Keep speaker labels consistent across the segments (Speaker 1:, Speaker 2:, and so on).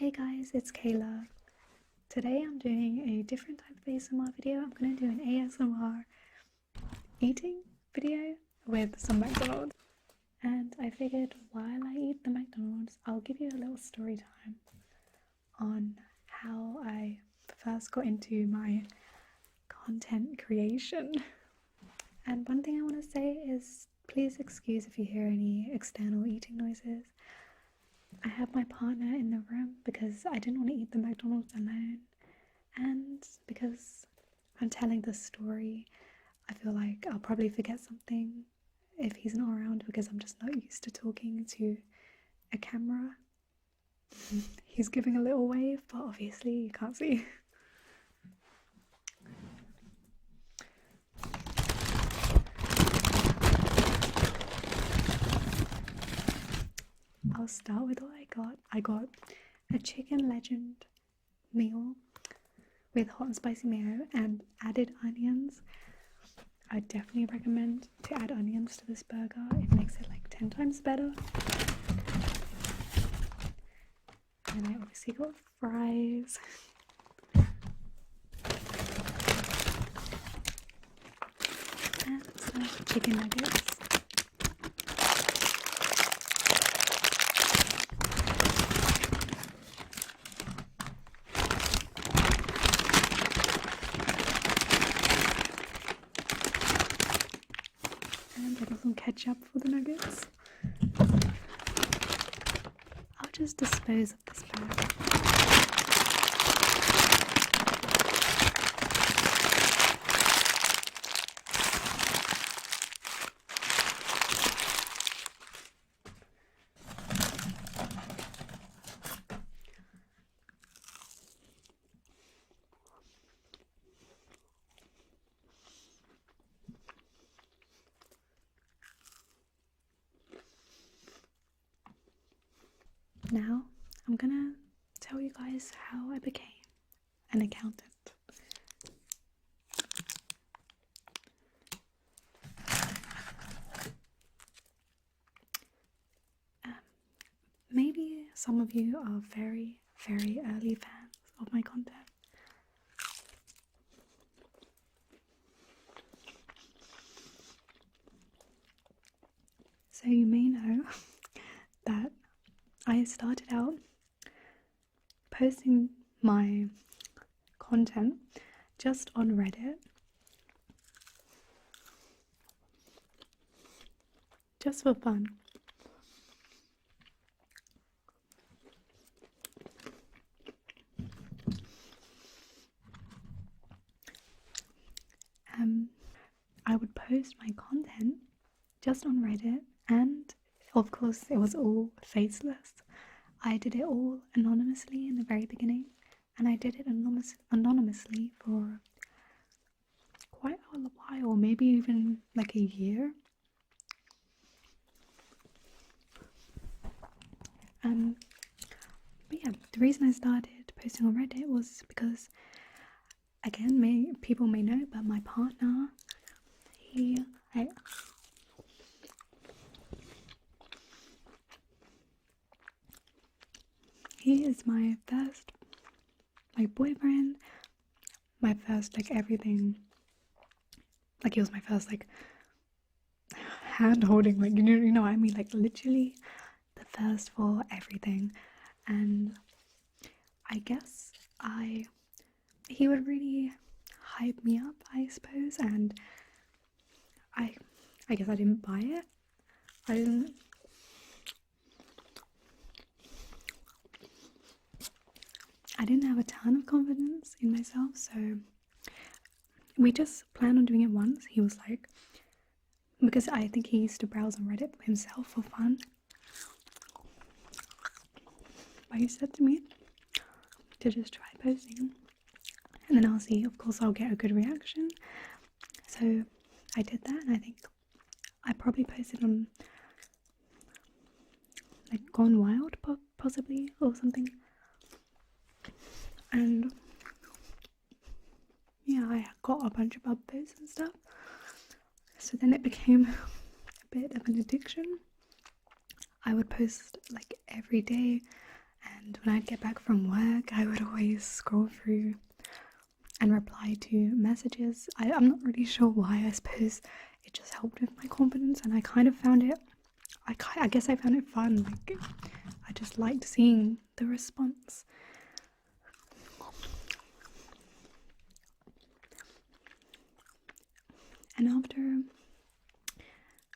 Speaker 1: Hey guys, it's Kayla. Today I'm doing a different type of ASMR video. I'm going to do an ASMR eating video with some McDonald's. And I figured while I eat the McDonald's, I'll give you a little story time on how I first got into my content creation. And one thing I want to say is please excuse if you hear any external eating noises. I have my partner in the room because I didn't want to eat the McDonald's alone, and because I'm telling this story, I feel like I'll probably forget something if he's not around because I'm just not used to talking to a camera. He's giving a little wave, but obviously you can't see. I'll start with what I got. I got a chicken legend meal with hot and spicy mayo and added onions. I definitely recommend to add onions to this burger. It makes it like 10 times better. And I obviously got fries. And some chicken nuggets. And I got some ketchup for the nuggets. I'll just dispose of this bag. Now, I'm gonna tell you guys how I became an accountant. Maybe some of you are very, very early fans of my content. So you may know that I started out posting my content just on Reddit, just for fun. I would post my content just on Reddit, and of course it was all faceless. I did it all anonymously in the very beginning, and I did it anonymously for quite a while, maybe even like a year. But yeah, the reason I started posting on Reddit was because, again, people may know, but my partner, he is my boyfriend, my first like everything. Like he was my first like hand holding, like you know what I mean, like literally the first for everything. And I guess he would really hype me up, I suppose, and I guess I didn't buy it. I didn't have a ton of confidence in myself, so we just planned on doing it once. He was like, because I think he used to browse on Reddit himself for fun, but he said to me to just try posting, and then I'll see, of course I'll get a good reaction. So I did that, and I think I probably posted on like Gone Wild possibly or something, and yeah, I got a bunch of upvotes and stuff. So then it became a bit of an addiction. I would post like every day, and when I'd get back from work I would always scroll through and reply to messages. I'm not really sure why. I suppose it just helped with my confidence, and I kind of found it, I guess I found it fun. Like, I just liked seeing the response. And after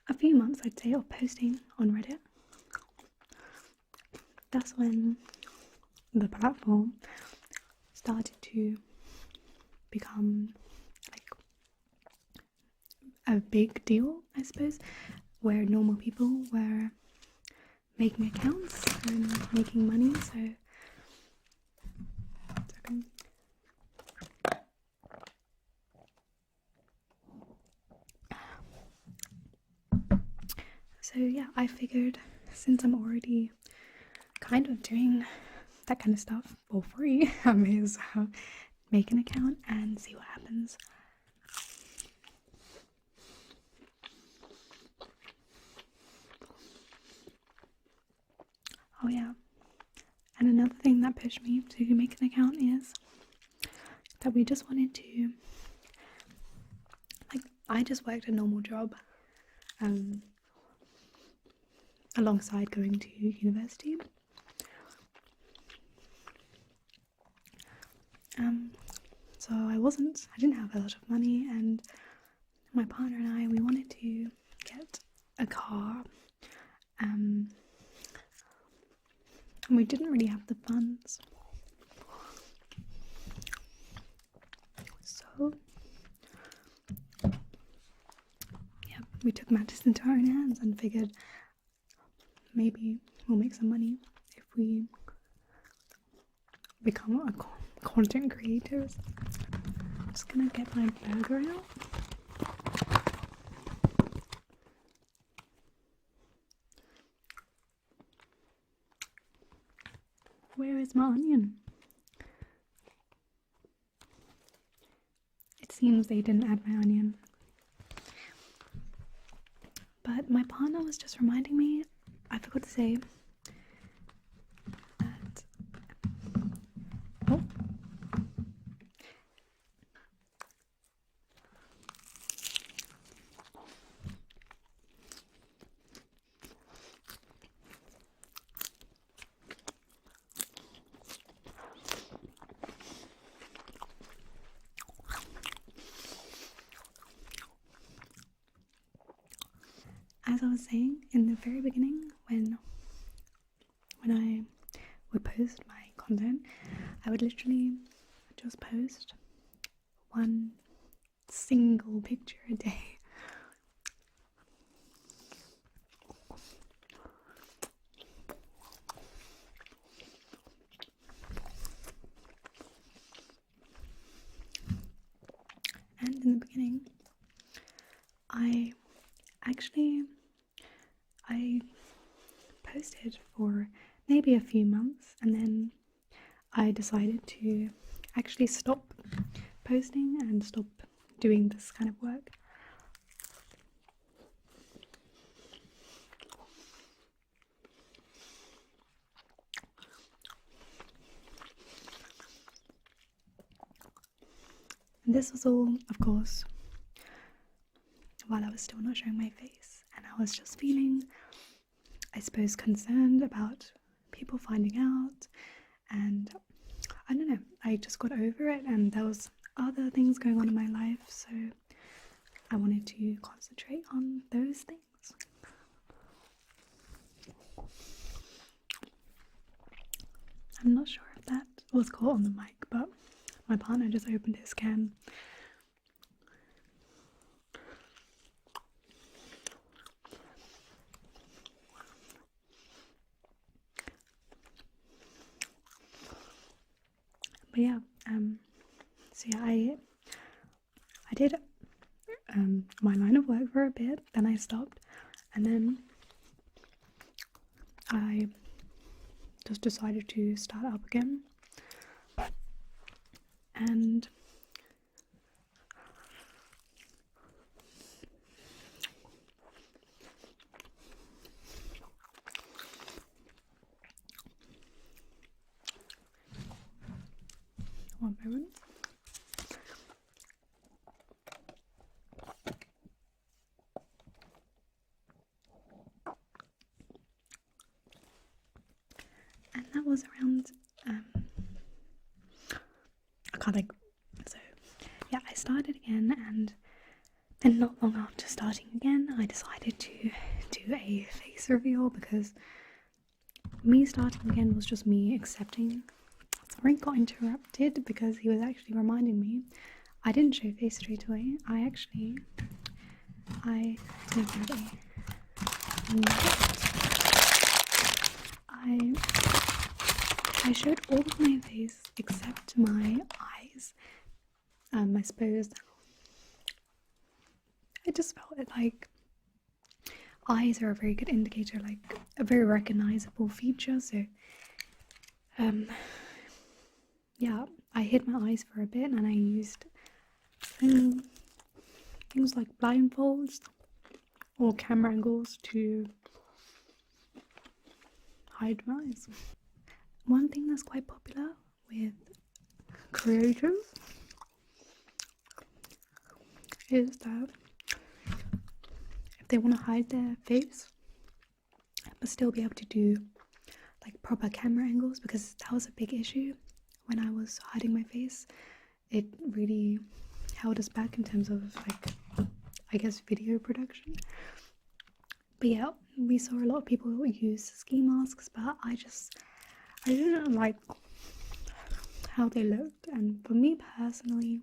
Speaker 1: a few months, I'd say, of posting on Reddit, that's when the platform started to become like a big deal, I suppose, where normal people were making accounts and making money. So yeah, I figured, since I'm already kind of doing that kind of stuff for free, I may as well make an account and see what happens. Oh yeah, and another thing that pushed me to make an account is that we just wanted to, like, I just worked a normal job alongside going to university. So I didn't have a lot of money, and my partner and I, we wanted to get a car, and we didn't really have the funds. So yeah, we took matters into our own hands and figured maybe we'll make some money if we become content creators. I'm just gonna get my burger out. Where is my onion? It seems they didn't add my onion. But my partner was just reminding me, I forgot to say that, oh, as I was saying in the very beginning, when I would post my content, I would literally just post one single picture a day. And in the beginning, I posted for maybe a few months, and then I decided to actually stop posting and stop doing this kind of work. And this was all, of course, while I was still not showing my face, and I was just feeling, I suppose, concerned about people finding out, and I don't know, I just got over it, and there was other things going on in my life, so I wanted to concentrate on those things. I'm not sure if that was caught on the mic, but my partner just opened his can. But yeah, so yeah, I did my line of work for a bit, then I stopped, and then I just decided to start up again. And One moment. And that was around so yeah, I started again, and then not long after starting again I decided to do a face reveal, because me starting again was just me accepting. Sorry, got interrupted because he was actually reminding me I didn't show face straight away. I showed all of my face except my eyes. I suppose I just felt it like eyes are a very good indicator, like a very recognizable feature. So yeah, I hid my eyes for a bit, and I used things like blindfolds or camera angles to hide my eyes. One thing that's quite popular with creators is that if they want to hide their face but still be able to do like proper camera angles, because that was a big issue when I was hiding my face. It really held us back in terms of, like, I guess, video production. But yeah, we saw a lot of people use ski masks, but I didn't like how they looked, and for me personally,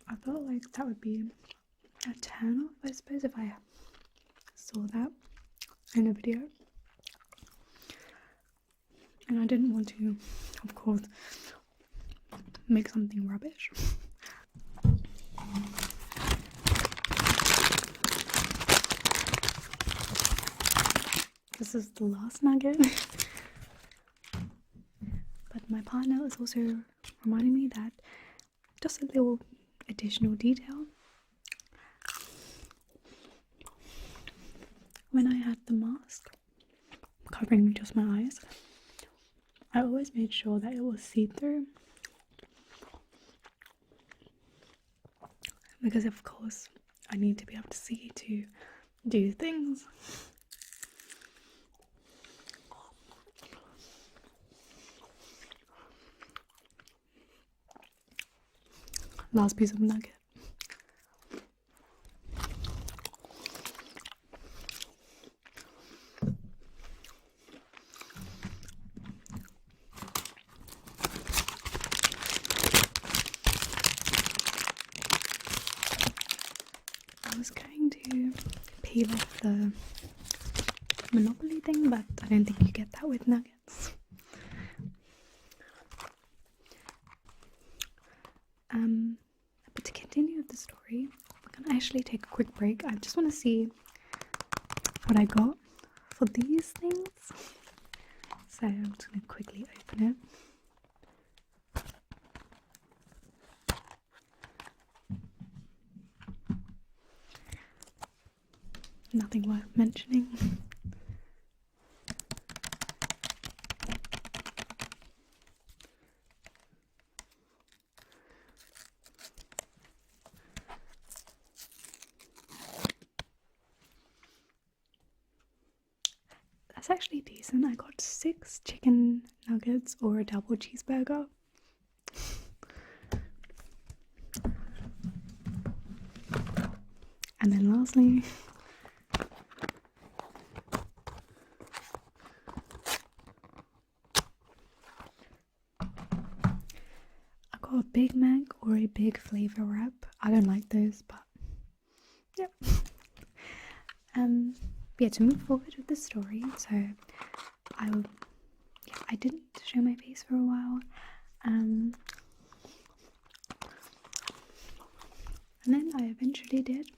Speaker 1: I felt like that would be a turn off, I suppose, if I saw that in a video. And I didn't want to, of course, make something rubbish. This is the last nugget. But my partner was also reminding me that just a little additional detail. When I had the mask covering just my eyes, I always made sure that it was see-through, because of course I need to be able to see to do things. Last piece of nugget. I was going to peel off the Monopoly thing, but I don't think you get that with nuggets. But to continue with the story, we're gonna actually take a quick break. I just want to see what I got for these things. So I'm just gonna quickly open it. Nothing worth mentioning. That's actually decent. I got 6 chicken nuggets or a double cheeseburger. And then lastly, I got a Big Mac or a big flavor wrap. I don't like those, but yep. Yeah, to move forward with the story, so I didn't show my face for a while, and then I eventually did.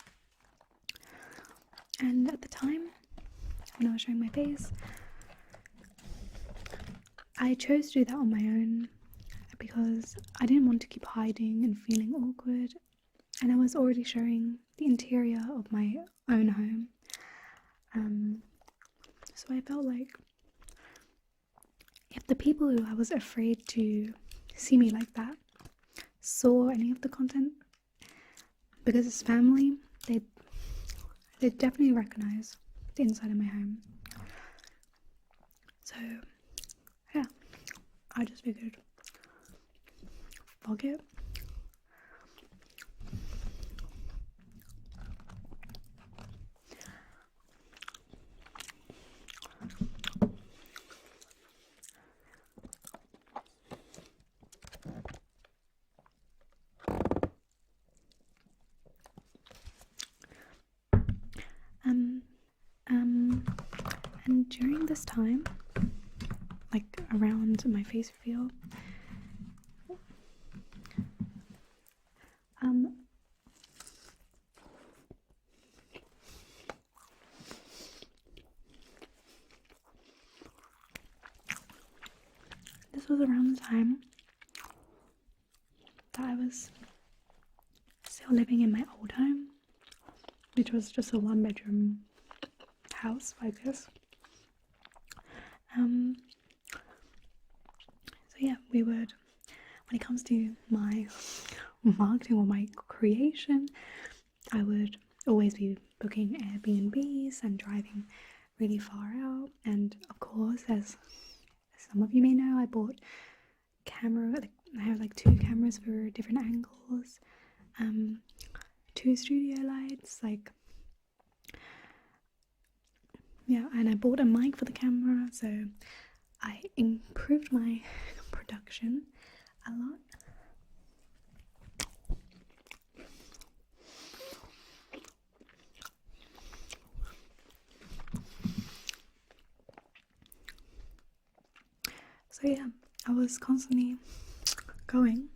Speaker 1: And at the time when I was showing my face, I chose to do that on my own because I didn't want to keep hiding and feeling awkward, and I was already showing the interior of my own home. So I felt like if the people who I was afraid to see me like that saw any of the content, because it's family, they definitely recognize the inside of my home. So yeah, I just figured, fuck it. And during this time, like around my face reveal, this was around the time that I was still living in my old home, which was just a 1-bedroom house, I guess. So yeah, we would, when it comes to my marketing or my creation, I would always be booking Airbnbs and driving really far out. And of course, as some of you may know, I bought I have like 2 cameras for different angles, 2 studio lights, like, yeah, and I bought a mic for the camera, so I improved my production a lot. So yeah, I was constantly going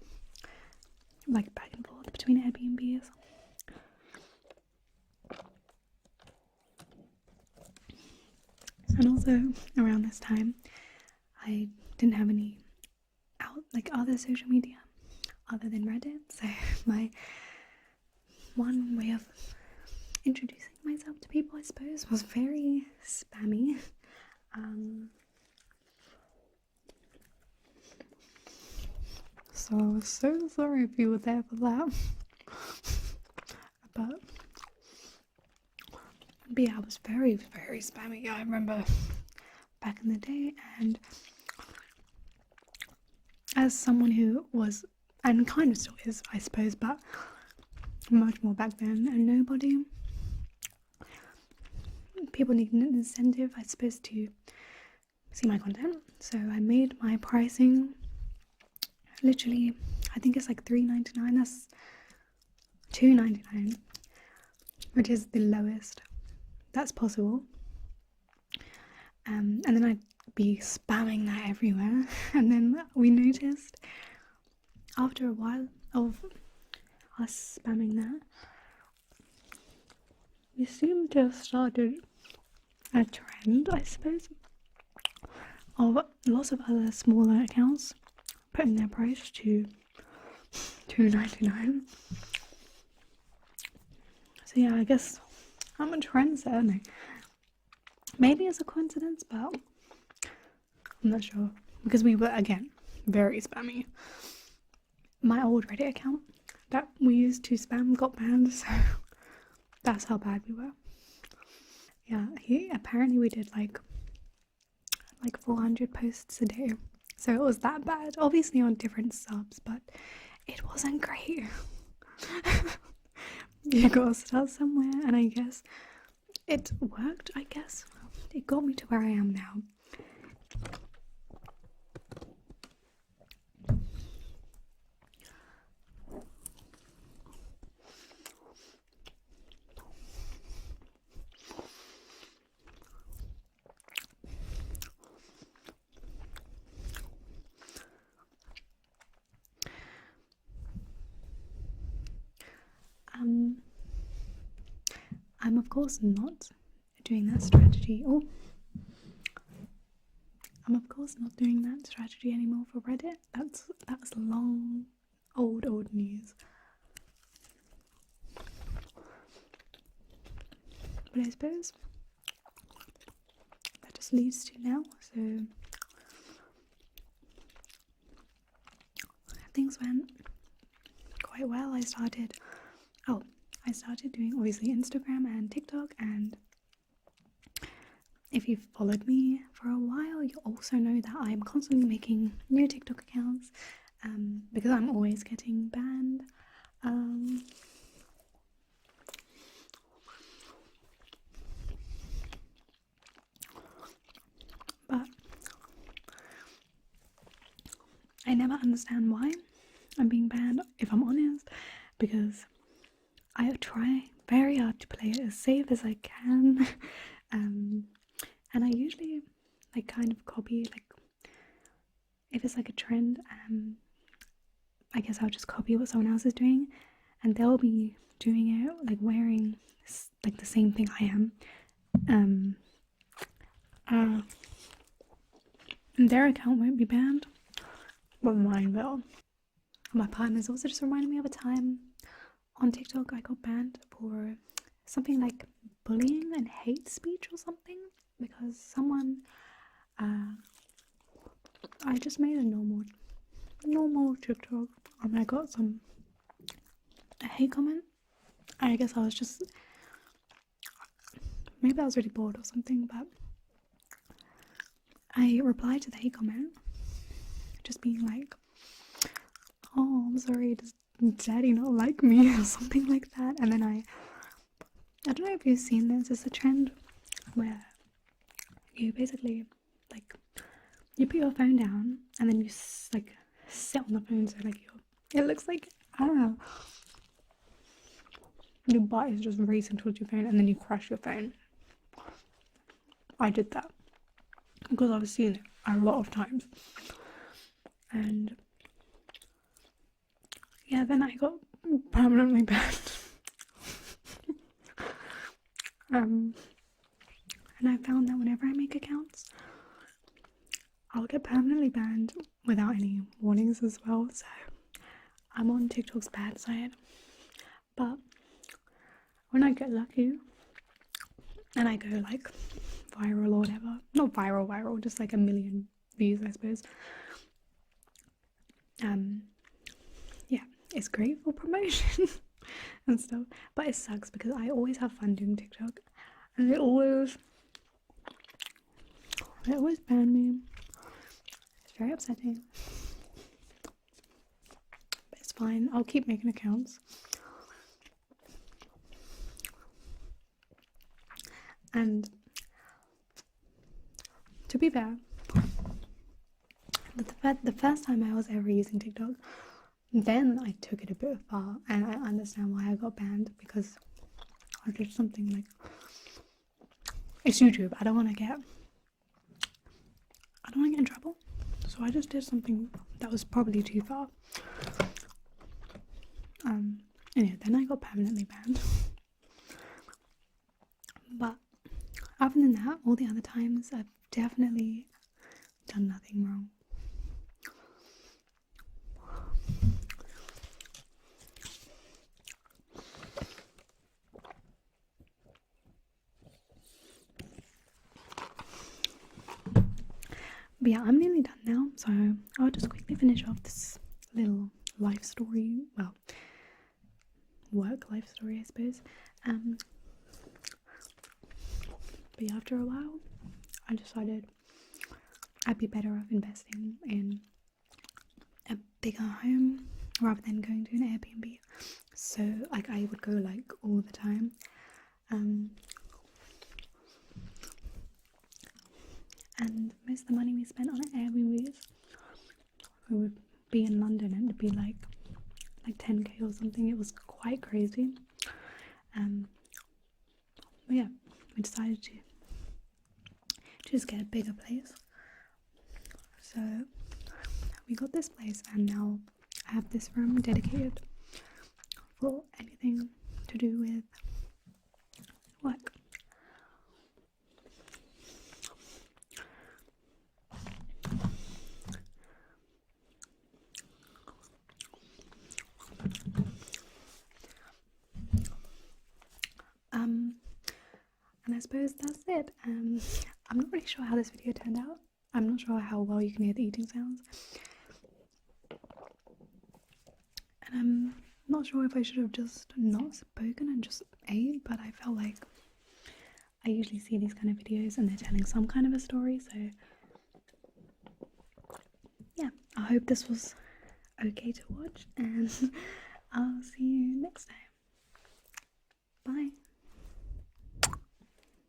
Speaker 1: like back and forth between Airbnbs. And also around this time, I didn't have any other social media other than Reddit. So my one way of introducing myself to people, I suppose, was very spammy. So I was so sorry if you were there for that. But yeah, I was very, very spammy. I remember back in the day, and as someone who was, and kind of still is, I suppose, but much more back then, and people need an incentive, I suppose, to see my content. So I made my pricing literally, I think it's like $3.99, that's $2.99, which is the lowest that's possible. And then I'd be spamming that everywhere. And then we noticed after a while of us spamming that, we seemed to have started a trend, I suppose, of lots of other smaller accounts putting their price to $2.99. So yeah, I guess I'm a trendsetter now. Maybe it's a coincidence, but I'm not sure, because we were, again, very spammy. My old Reddit account that we used to spam got banned, so that's how bad we were. Yeah, apparently we did like 400 posts a day, so it was that bad. Obviously on different subs, but it wasn't great. You gotta start somewhere, and I guess it worked. I guess it got me to where I am now. I'm of course not doing that strategy. I'm of course not doing that strategy anymore for Reddit. That was long, old news. But I suppose that just leads to now. So things went quite well. I started doing obviously Instagram and TikTok, and if you've followed me for a while, you also know that I'm constantly making new TikTok accounts because I'm always getting banned. But I never understand why I'm being banned, if I'm honest, because I try very hard to play it as safe as I can. And I usually like kind of copy, like if it's like a trend, I guess I'll just copy what someone else is doing, and they'll be doing it like wearing like the same thing I am. And their account won't be banned, but mine will. My partner's also just reminded me of a time on TikTok I got banned for something like bullying and hate speech or something, because someone I just made a normal TikTok and I got a hate comment. I guess I was just, maybe I was really bored or something, but I replied to the hate comment just being like, oh, I'm sorry, does daddy not like me or something like that. And then I don't know if you've seen this, it's a trend where you basically like you put your phone down and then you like sit on the phone, so like it looks like, I don't know, your butt is just racing towards your phone and then you crash your phone. I did that because I've seen it a lot of times, and yeah, then I got permanently banned. And I found that whenever I make accounts, I'll get permanently banned without any warnings as well. So I'm on TikTok's bad side, but when I get lucky and I go like viral or whatever, not viral, just like a million views, I suppose, yeah, it's great for promotion and stuff, but it sucks because I always have fun doing TikTok and they always ban me. It's very upsetting, but it's fine, I'll keep making accounts. And to be fair, the first time I was ever using TikTok, then I took it a bit far, and I understand why I got banned, because I did something like, it's YouTube, I don't want to get in trouble, so I just did something that was probably too far. Anyway, then I got permanently banned. But other than that, all the other times I've definitely done nothing wrong. But yeah, I'm nearly done now, so I'll just quickly finish off this little life story, well, work life story, I suppose. But yeah, after a while, I decided I'd be better off investing in a bigger home rather than going to an Airbnb. So like I would go like all the time. And most of the money we spent on Airbnbs, we would be in London and it'd be like 10k or something. It was quite crazy. But yeah, we decided to just get a bigger place. So we got this place, and now I have this room dedicated for anything to do with work. And I suppose that's it. I'm not really sure how this video turned out. I'm not sure how well you can hear the eating sounds. not sure if I should have just not spoken and just ate, but I felt like I usually see these kind of videos and they're telling some kind of a story, so yeah, I hope this was okay to watch, and I'll see you next time. Bye.